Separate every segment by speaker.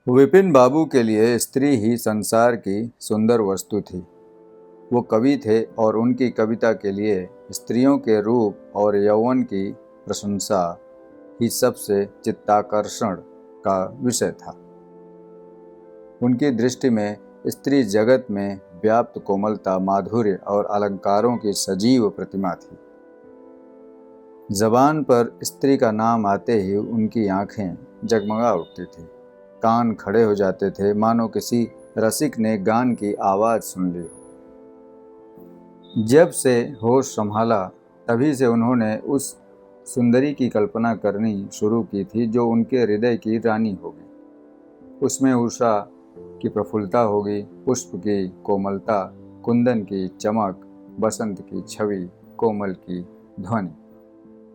Speaker 1: विपिन बाबू के लिए स्त्री ही संसार की सुंदर वस्तु थी। वो कवि थे और उनकी कविता के लिए स्त्रियों के रूप और यौवन की प्रशंसा ही सबसे चित्ताकर्षण का विषय था। उनकी दृष्टि में स्त्री जगत में व्याप्त कोमलता, माधुर्य और अलंकारों की सजीव प्रतिमा थी। जबान पर स्त्री का नाम आते ही उनकी आंखें जगमगा उठती थी, कान खड़े हो जाते थे, मानो किसी रसिक ने गान की आवाज़ सुन ली हो। जब से होश संभाला तभी से उन्होंने उस सुंदरी की कल्पना करनी शुरू की थी जो उनके हृदय की रानी होगी। उसमें उषा की प्रफुल्लता होगी, पुष्प की कोमलता, कुंदन की चमक, बसंत की छवि, कोमल की ध्वनि।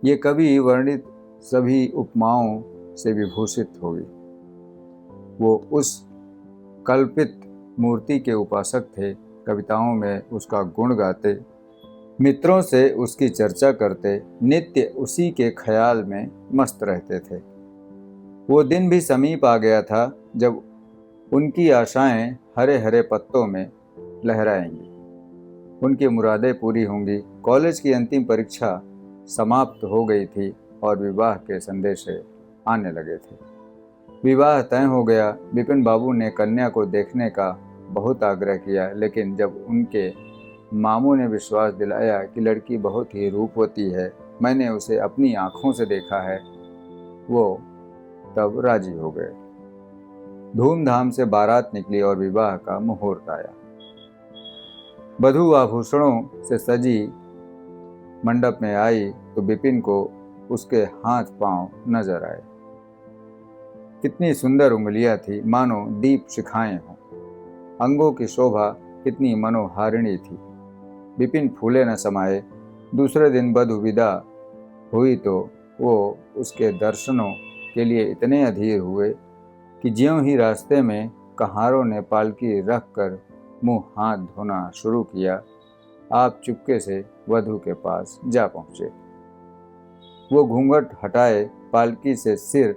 Speaker 1: ये कवि वर्णित सभी उपमाओं से विभूषित होगी। वो उस कल्पित मूर्ति के उपासक थे। कविताओं में उसका गुण गाते, मित्रों से उसकी चर्चा करते, नित्य उसी के ख्याल में मस्त रहते थे। वो दिन भी समीप आ गया था जब उनकी आशाएं हरे हरे पत्तों में लहराएंगी, उनकी मुरादें पूरी होंगी। कॉलेज की अंतिम परीक्षा समाप्त हो गई थी और विवाह के संदेशे आने लगे थे। विवाह तय हो गया। विपिन बाबू ने कन्या को देखने का बहुत आग्रह किया, लेकिन जब उनके मामू ने विश्वास दिलाया कि लड़की बहुत ही रूपवती है, मैंने उसे अपनी आँखों से देखा है, वो तब राजी हो गए। धूमधाम से बारात निकली और विवाह का मुहूर्त आया। वधू आभूषणों से सजी मंडप में आई तो विपिन को उसके हाथ पांव नजर आए। कितनी सुंदर उंगलियां थी, मानो दीप शिखाएं हों। अंगों की शोभा कितनी मनोहारिणी थी। विपिन फूले न समाये। दूसरे दिन वधू विदा हुई तो वो उसके दर्शनों के लिए इतने अधीर हुए कि ज्यों ही रास्ते में कहारों ने पालकी रख कर मुँह हाथ धोना शुरू किया, आप चुपके से वधू के पास जा पहुँचे। वो घूंघट हटाए पालकी से सिर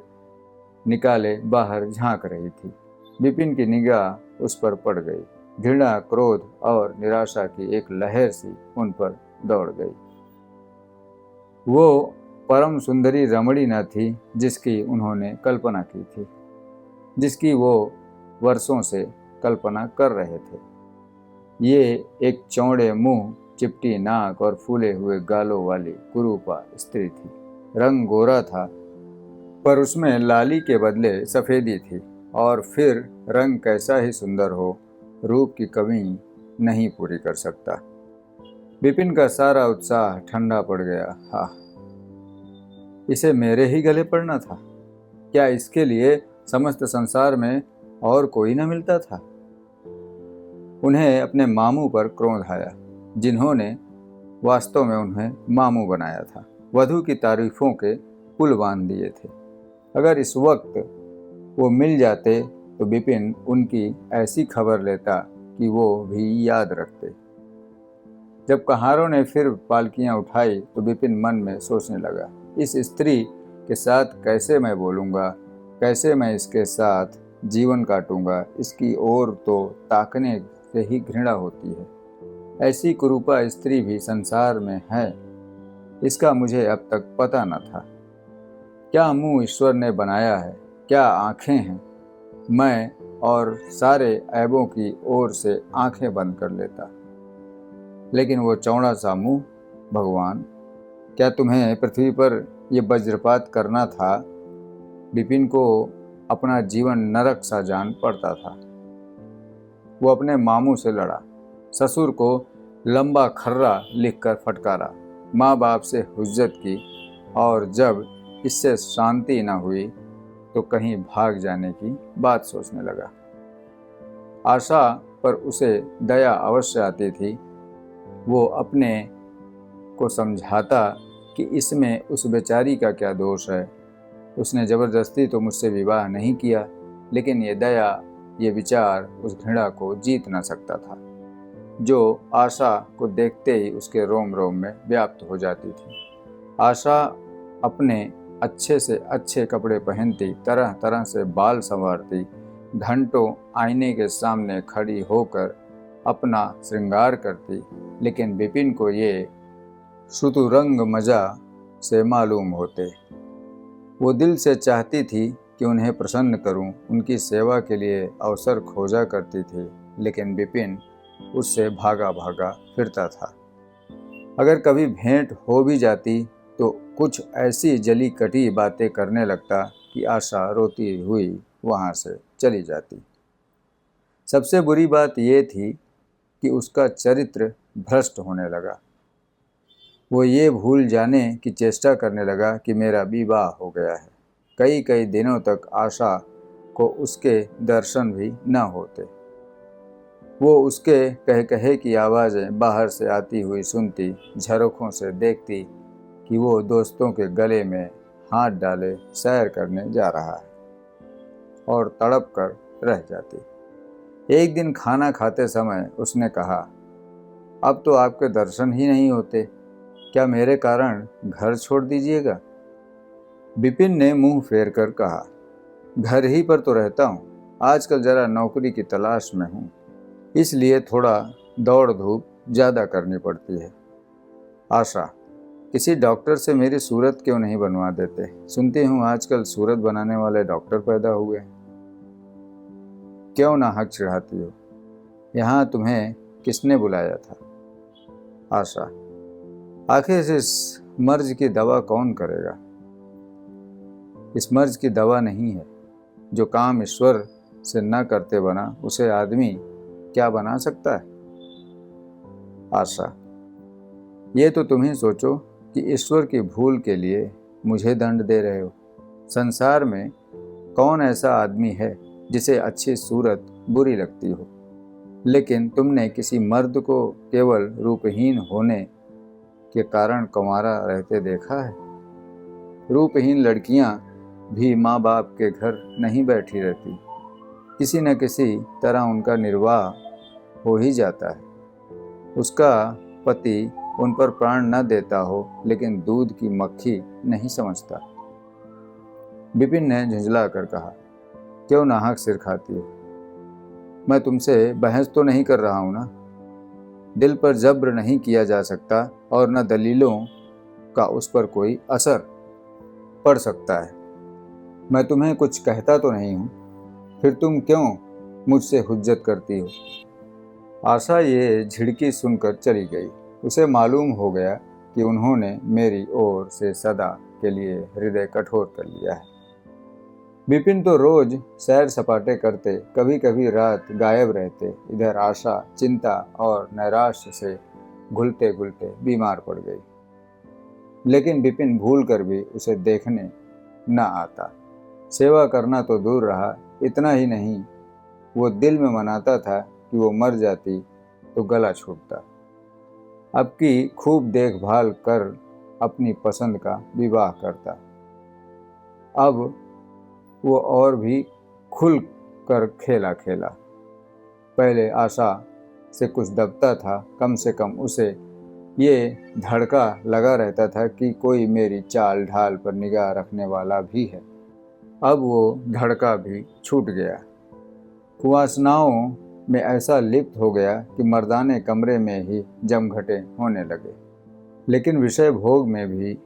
Speaker 1: निकाले बाहर झांक रही थी। विपिन की निगाह उस पर पड़ गई। घृणा, क्रोध और निराशा की एक लहर सी उन पर दौड़ गई। वो परम सुंदरी रमणी न थी जिसकी उन्होंने कल्पना की थी, जिसकी वो वर्षों से कल्पना कर रहे थे। ये एक चौड़े मुंह, चिपटी नाक और फूले हुए गालों वाली कुरूपा स्त्री थी। रंग गोरा था पर उसमें लाली के बदले सफ़ेदी थी, और फिर रंग कैसा ही सुंदर हो, रूप की कमी नहीं पूरी कर सकता। विपिन का सारा उत्साह ठंडा पड़ गया। हाँ, इसे मेरे ही गले पड़ना था। क्या इसके लिए समस्त संसार में और कोई न मिलता था? उन्हें अपने मामू पर क्रोध आया, जिन्होंने वास्तव में उन्हें मामू बनाया था। वधू की तारीफों के पुल बांध दिए थे। अगर इस वक्त वो मिल जाते तो विपिन उनकी ऐसी खबर लेता कि वो भी याद रखते। जब कहारों ने फिर पालकियां उठाई तो विपिन मन में सोचने लगा, इस स्त्री के साथ कैसे मैं बोलूँगा, कैसे मैं इसके साथ जीवन काटूंगा। इसकी ओर तो ताकने से ही घृणा होती है। ऐसी कुरूपा स्त्री भी संसार में है, इसका मुझे अब तक पता न था। क्या मुंह ईश्वर ने बनाया है, क्या आँखें हैं। मैं और सारे ऐबों की ओर से आंखें बंद कर लेता, लेकिन वो चौड़ा सा मुंह। भगवान, क्या तुम्हें पृथ्वी पर ये वज्रपात करना था? विपिन को अपना जीवन नरक सा जान पड़ता था। वो अपने मामू से लड़ा, ससुर को लंबा खर्रा लिखकर फटकारा, माँ बाप से हुज्जत की, और जब इससे शांति न हुई तो कहीं भाग जाने की बात सोचने लगा। आशा पर उसे दया अवश्य आती थी। वो अपने को समझाता कि इसमें उस बेचारी का क्या दोष है। उसने ज़बरदस्ती तो मुझसे विवाह नहीं किया, लेकिन ये दया, ये विचार उस घृणा को जीत न सकता था, जो आशा को देखते ही उसके रोम रोम में व्याप्त हो जाती थी। आशा अपने अच्छे से अच्छे कपड़े पहनती, तरह तरह से बाल संवारती, घंटों आईने के सामने खड़ी होकर अपना श्रृंगार करती, लेकिन विपिन को ये शुतुरंग मजा से मालूम होते। वो दिल से चाहती थी कि उन्हें प्रसन्न करूं, उनकी सेवा के लिए अवसर खोजा करती थी, लेकिन विपिन उससे भागा भागा फिरता था। अगर कभी भेंट हो भी जाती तो कुछ ऐसी जली कटी बातें करने लगता कि आशा रोती हुई वहाँ से चली जाती। सबसे बुरी बात यह थी कि उसका चरित्र भ्रष्ट होने लगा। वो ये भूल जाने की चेष्टा करने लगा कि मेरा विवाह हो गया है। कई कई दिनों तक आशा को उसके दर्शन भी न होते। वो उसके कह कहे की आवाज़ें बाहर से आती हुई सुनती, झरोखों से देखती कि वो दोस्तों के गले में हाथ डाले सैर करने जा रहा है, और तड़प कर रह जाती। एक दिन खाना खाते समय उसने कहा, अब तो आपके दर्शन ही नहीं होते, क्या मेरे कारण घर छोड़ दीजिएगा? विपिन ने मुंह फेर कर कहा, घर ही पर तो रहता हूँ, आजकल जरा नौकरी की तलाश में हूँ, इसलिए थोड़ा दौड़ धूप ज़्यादा करनी पड़ती है। आशा, किसी डॉक्टर से मेरी सूरत क्यों नहीं बनवा देते? सुनती हूँ आजकल सूरत बनाने वाले डॉक्टर पैदा हुए हैं। क्यों ना हक चिढ़ाती हो? यहाँ तुम्हें किसने बुलाया था? आशा, आखिर इस मर्ज की दवा कौन करेगा? इस मर्ज की दवा नहीं है। जो काम ईश्वर से न करते बना, उसे आदमी क्या बना सकता है? आशा, ये तो तुम ही सोचो कि ईश्वर की भूल के लिए मुझे दंड दे रहे हो। संसार में कौन ऐसा आदमी है जिसे अच्छी सूरत बुरी लगती हो? लेकिन तुमने किसी मर्द को केवल रूपहीन होने के कारण कुंवारा रहते देखा है? रूपहीन लड़कियां भी माँ बाप के घर नहीं बैठी रहती, किसी न किसी तरह उनका निर्वाह हो ही जाता है। उसका पति उन पर प्राण न देता हो, लेकिन दूध की मक्खी नहीं समझता। विपिन ने झुंझला कर कहा, क्यों नाहक सिर खाती हो? मैं तुमसे बहस तो नहीं कर रहा हूं ना। दिल पर जब्र नहीं किया जा सकता, और न दलीलों का उस पर कोई असर पड़ सकता है। मैं तुम्हें कुछ कहता तो नहीं हूं, फिर तुम क्यों मुझसे हुज्जत करती हो? आशा ये झिड़की सुनकर चली गई। उसे मालूम हो गया कि उन्होंने मेरी ओर से सदा के लिए हृदय कठोर कर लिया है। विपिन तो रोज सैर सपाटे करते, कभी कभी रात गायब रहते। इधर आशा चिंता और नैराश्य से घुलते घुलते बीमार पड़ गई, लेकिन विपिन भूल कर भी उसे देखने न आता। सेवा करना तो दूर रहा, इतना ही नहीं, वो दिल में मनाता था कि वो मर जाती तो गला छूटता। अब की खूब देखभाल कर अपनी पसंद का विवाह करता। अब वो और भी खुल कर खेला खेला। पहले आशा से कुछ दबता था, कम से कम उसे ये धड़का लगा रहता था कि कोई मेरी चाल ढाल पर निगाह रखने वाला भी है। अब वो धड़का भी छूट गया। कुवासनाओं में ऐसा लिप्त हो गया कि मर्दाने कमरे में ही जमघटे होने लगे। लेकिन विषय भोग में भी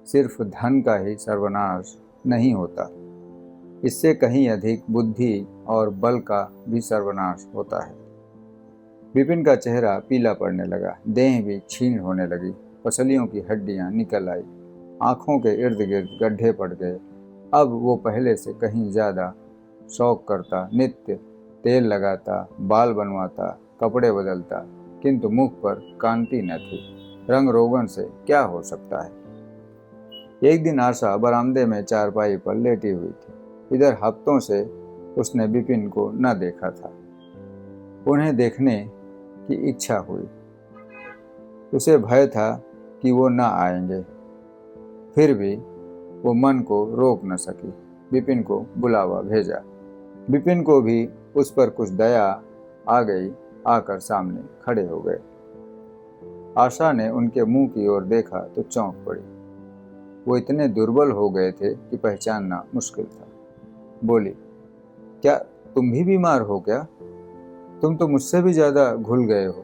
Speaker 1: सिर्फ धन का ही सर्वनाश नहीं होता, इससे कहीं अधिक बुद्धि और बल का भी सर्वनाश होता है। विपिन का चेहरा पीला पड़ने लगा, देह भी क्षीण होने लगी, पसलियों की हड्डियां निकल आई, आँखों के इर्द गिर्द गड्ढे पड़ गए। अब वो पहले से कहीं ज़्यादा शौक करता, नित्य तेल लगाता, बाल बनवाता, कपड़े बदलता, किंतु मुख पर कांति न थी। रंग रोगन से क्या हो सकता है? एक दिन आशा बरामदे में चारपाई पर लेटी हुई थी। इधर हफ्तों से उसने विपिन को न देखा था। उन्हें देखने की इच्छा हुई। उसे भय था कि वो न आएंगे, फिर भी वो मन को रोक न सकी। विपिन को बुलावा भेजा। विपिन को भी उस पर कुछ दया आ गई, आकर सामने खड़े हो गए। आशा ने उनके मुंह की ओर देखा तो चौंक पड़ी। वो इतने दुर्बल हो गए थे कि पहचानना मुश्किल था। बोली, क्या तुम भी बीमार हो क्या? तुम तो मुझसे भी ज्यादा घुल गए हो।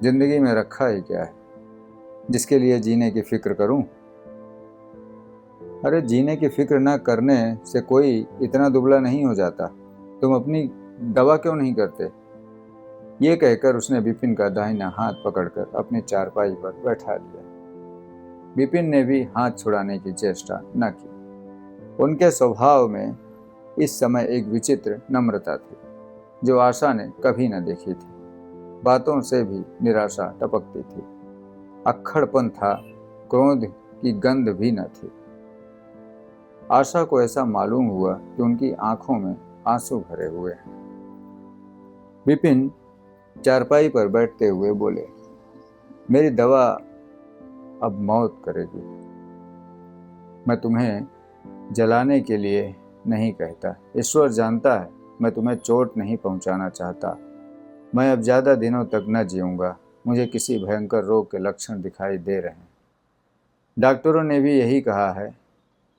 Speaker 1: जिंदगी में रखा ही क्या है जिसके लिए जीने की फिक्र करूं? अरे जीने की फिक्र ना करने से कोई इतना दुबला नहीं हो जाता। तुम अपनी दवा क्यों नहीं करते? ये कहकर उसने विपिन का दाहिना हाथ पकड़कर अपनी चारपाई पर बैठा दिया। विपिन ने भी हाथ छुड़ाने की चेष्टा न की। उनके स्वभाव में इस समय एक विचित्र नम्रता थी जो आशा ने कभी न देखी थी। बातों से भी निराशा टपकती थी। अक्खड़पन था, क्रोध की गंध भी न थी। आशा को ऐसा मालूम हुआ कि उनकी आंखों में आंसू भरे हुए हैं। विपिन चारपाई पर बैठते हुए बोले, मेरी दवा अब मौत करेगी। मैं तुम्हें जलाने के लिए नहीं कहता। ईश्वर जानता है मैं तुम्हें चोट नहीं पहुंचाना चाहता। मैं अब ज़्यादा दिनों तक न जीऊँगा। मुझे किसी भयंकर रोग के लक्षण दिखाई दे रहे हैं। डॉक्टरों ने भी यही कहा है।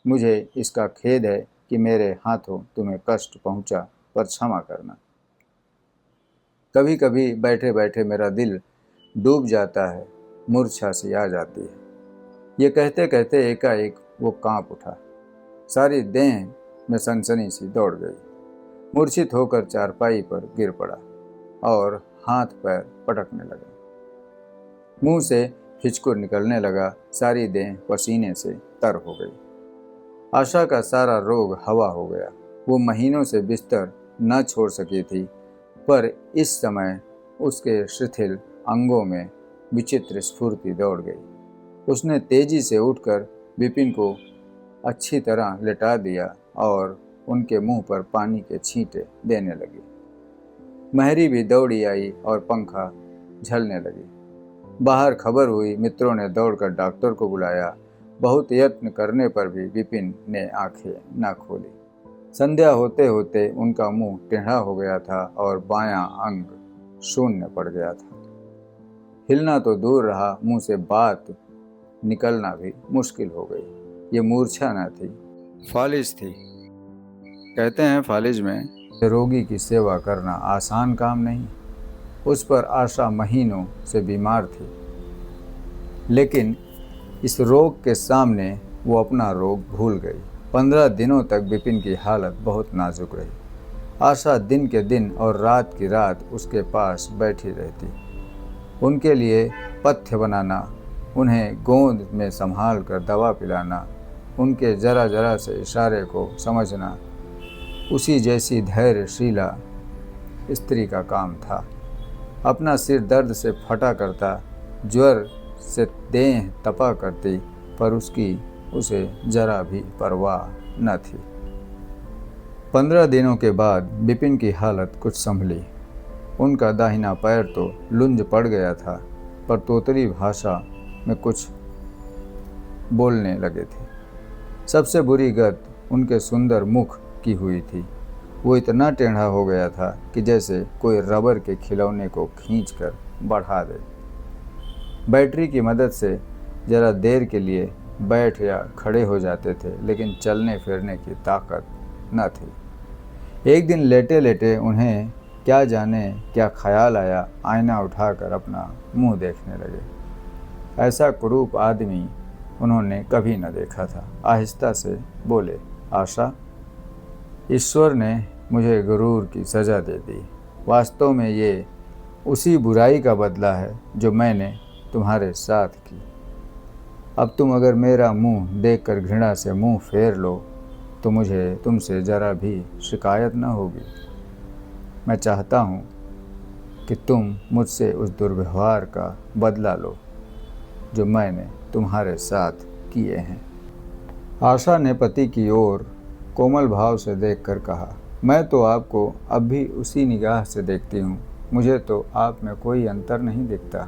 Speaker 1: मुझे इसका खेद है कि मेरे हाथों तुम्हें कष्ट पहुंचा, पर क्षमा करना। कभी कभी बैठे बैठे मेरा दिल डूब जाता है, मूर्छा सी आ जाती है। ये कहते कहते एकाएक वो कांप उठा। सारी देह में सनसनी सी दौड़ गई। मूर्छित होकर चारपाई पर गिर पड़ा और हाथ पैर पटकने लगा। मुंह से हिचकुर निकलने लगा। सारी देह पसीने से तर हो गई। आशा का सारा रोग हवा हो गया। वो महीनों से बिस्तर न छोड़ सकी थी, पर इस समय उसके शिथिल अंगों में विचित्र स्फूर्ति दौड़ गई। उसने तेजी से उठकर विपिन को अच्छी तरह लिटा दिया और उनके मुंह पर पानी के छींटे देने लगी। महरी भी दौड़ी आई और पंखा झलने लगी। बाहर खबर हुई। मित्रों ने दौड़कर डॉक्टर को बुलाया। बहुत यत्न करने पर भी विपिन ने आंखें न खोली। संध्या होते होते उनका मुंह टेढ़ा हो गया था और बायां अंग शून्य पड़ गया था। हिलना तो दूर रहा, मुंह से बात निकलना भी मुश्किल हो गई। ये मूर्छा न थी, फालिज थी। कहते हैं फालिज में रोगी की सेवा करना आसान काम नहीं। उस पर आशा महीनों से बीमार थी, लेकिन इस रोग के सामने वो अपना रोग भूल गई। 15 दिनों तक विपिन की हालत बहुत नाजुक रही। आशा दिन के दिन और रात की रात उसके पास बैठी रहती। उनके लिए पथ्य बनाना, उन्हें गोंद में संभाल कर दवा पिलाना, उनके जरा जरा से इशारे को समझना उसी जैसी धैर्यशीला स्त्री का काम था। अपना सिर दर्द से फटा करता, ज्वर से देह तपा करती, पर उसे जरा भी परवाह न थी। 15 दिनों के बाद विपिन की हालत कुछ संभली। उनका दाहिना पैर तो लुंज पड़ गया था, पर तोतली भाषा में कुछ बोलने लगे थे। सबसे बुरी गत उनके सुंदर मुख की हुई थी। वो इतना टेढ़ा हो गया था कि जैसे कोई रबर के खिलौने को खींचकर बढ़ा दे। बैटरी की मदद से जरा देर के लिए बैठ या खड़े हो जाते थे, लेकिन चलने फिरने की ताकत न थी। एक दिन लेटे लेटे उन्हें क्या जाने क्या ख्याल आया, आईना उठाकर अपना मुंह देखने लगे। ऐसा कुरूप आदमी उन्होंने कभी न देखा था। आहिस्ता से बोले, आशा, ईश्वर ने मुझे गुरूर की सज़ा दे दी। वास्तव में ये उसी बुराई का बदला है जो मैंने तुम्हारे साथ की। अब तुम अगर मेरा मुंह देखकर घृणा से मुंह फेर लो तो मुझे तुमसे ज़रा भी शिकायत न होगी। मैं चाहता हूँ कि तुम मुझसे उस दुर्व्यवहार का बदला लो जो मैंने तुम्हारे साथ किए हैं। आशा ने पति की ओर कोमल भाव से देखकर कहा, मैं तो आपको अब भी उसी निगाह से देखती हूँ। मुझे तो आप में कोई अंतर नहीं दिखता।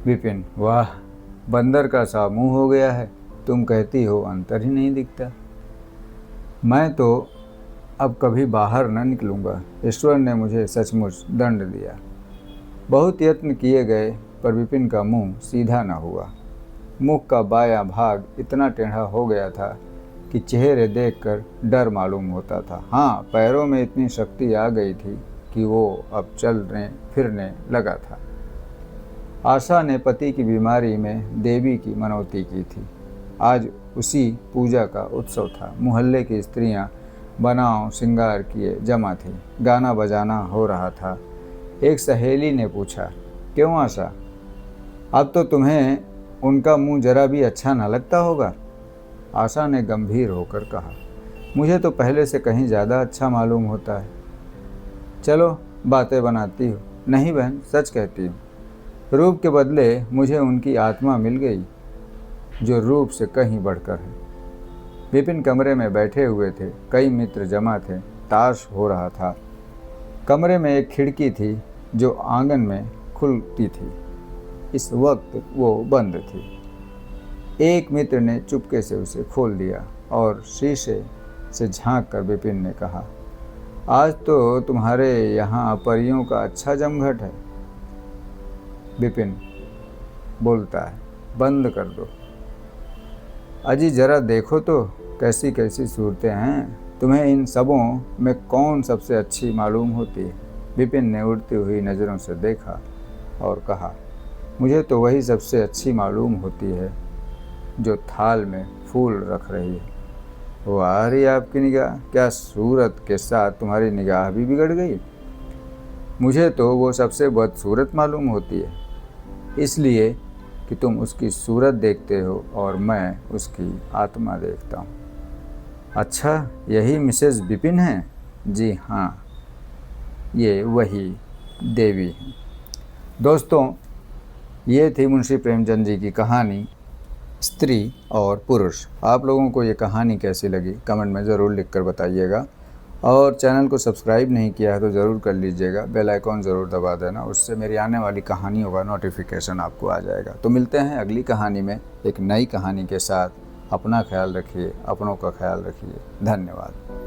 Speaker 1: विपिन, वाह, बंदर का सा मुंह हो गया है। तुम कहती हो अंतर ही नहीं दिखता। मैं तो अब कभी बाहर न निकलूँगा। ईश्वर ने मुझे सचमुच दंड दिया। बहुत यत्न किए गए, पर विपिन का मुंह सीधा न हुआ। मुख का बायां भाग इतना टेढ़ा हो गया था कि चेहरे देखकर डर मालूम होता था। हाँ, पैरों में इतनी शक्ति आ गई थी कि वो अब चलने फिरने लगा था। आशा ने पति की बीमारी में देवी की मनौती की थी। आज उसी पूजा का उत्सव था। मोहल्ले की स्त्रियां बनाव श्रृंगार किए जमा थी। गाना बजाना हो रहा था। एक सहेली ने पूछा, क्यों आशा, अब तो तुम्हें उनका मुंह जरा भी अच्छा न लगता होगा? आशा ने गंभीर होकर कहा, मुझे तो पहले से कहीं ज़्यादा अच्छा मालूम होता है। चलो बातें बनाती हो। नहीं बहन, सच कहती हूँ, रूप के बदले मुझे उनकी आत्मा मिल गई, जो रूप से कहीं बढ़कर है। विपिन कमरे में बैठे हुए थे। कई मित्र जमा थे। ताश हो रहा था। कमरे में एक खिड़की थी जो आंगन में खुलती थी। इस वक्त वो बंद थी। एक मित्र ने चुपके से उसे खोल दिया और शीशे से झांक कर विपिन ने कहा, आज तो तुम्हारे यहाँ परियों का अच्छा जमघट है। विपिन बोलता है, बंद कर दो। अजी जरा देखो तो कैसी कैसी सूरतें हैं। तुम्हें इन सबों में कौन सबसे अच्छी मालूम होती है? विपिन ने उड़ती हुई नज़रों से देखा और कहा, मुझे तो वही सबसे अच्छी मालूम होती है जो थाल में फूल रख रही है। वो आ रही आपकी निगाह, क्या सूरत के साथ तुम्हारी निगाह भी बिगड़ गई? मुझे तो वो सबसे बदसूरत मालूम होती है, इसलिए कि तुम उसकी सूरत देखते हो और मैं उसकी आत्मा देखता हूँ। अच्छा, यही मिसेस विपिन है? जी हाँ, ये वही देवी हैं। दोस्तों, ये थी मुंशी प्रेमचंद जी की कहानी स्त्री और पुरुष। आप लोगों को ये कहानी कैसी लगी कमेंट में ज़रूर लिखकर बताइएगा, और चैनल को सब्सक्राइब नहीं किया है तो ज़रूर कर लीजिएगा। बेल आइकॉन ज़रूर दबा देना, उससे मेरी आने वाली कहानियों का नोटिफिकेशन आपको आ जाएगा। तो मिलते हैं अगली कहानी में एक नई कहानी के साथ। अपना ख्याल रखिए, अपनों का ख्याल रखिए। धन्यवाद।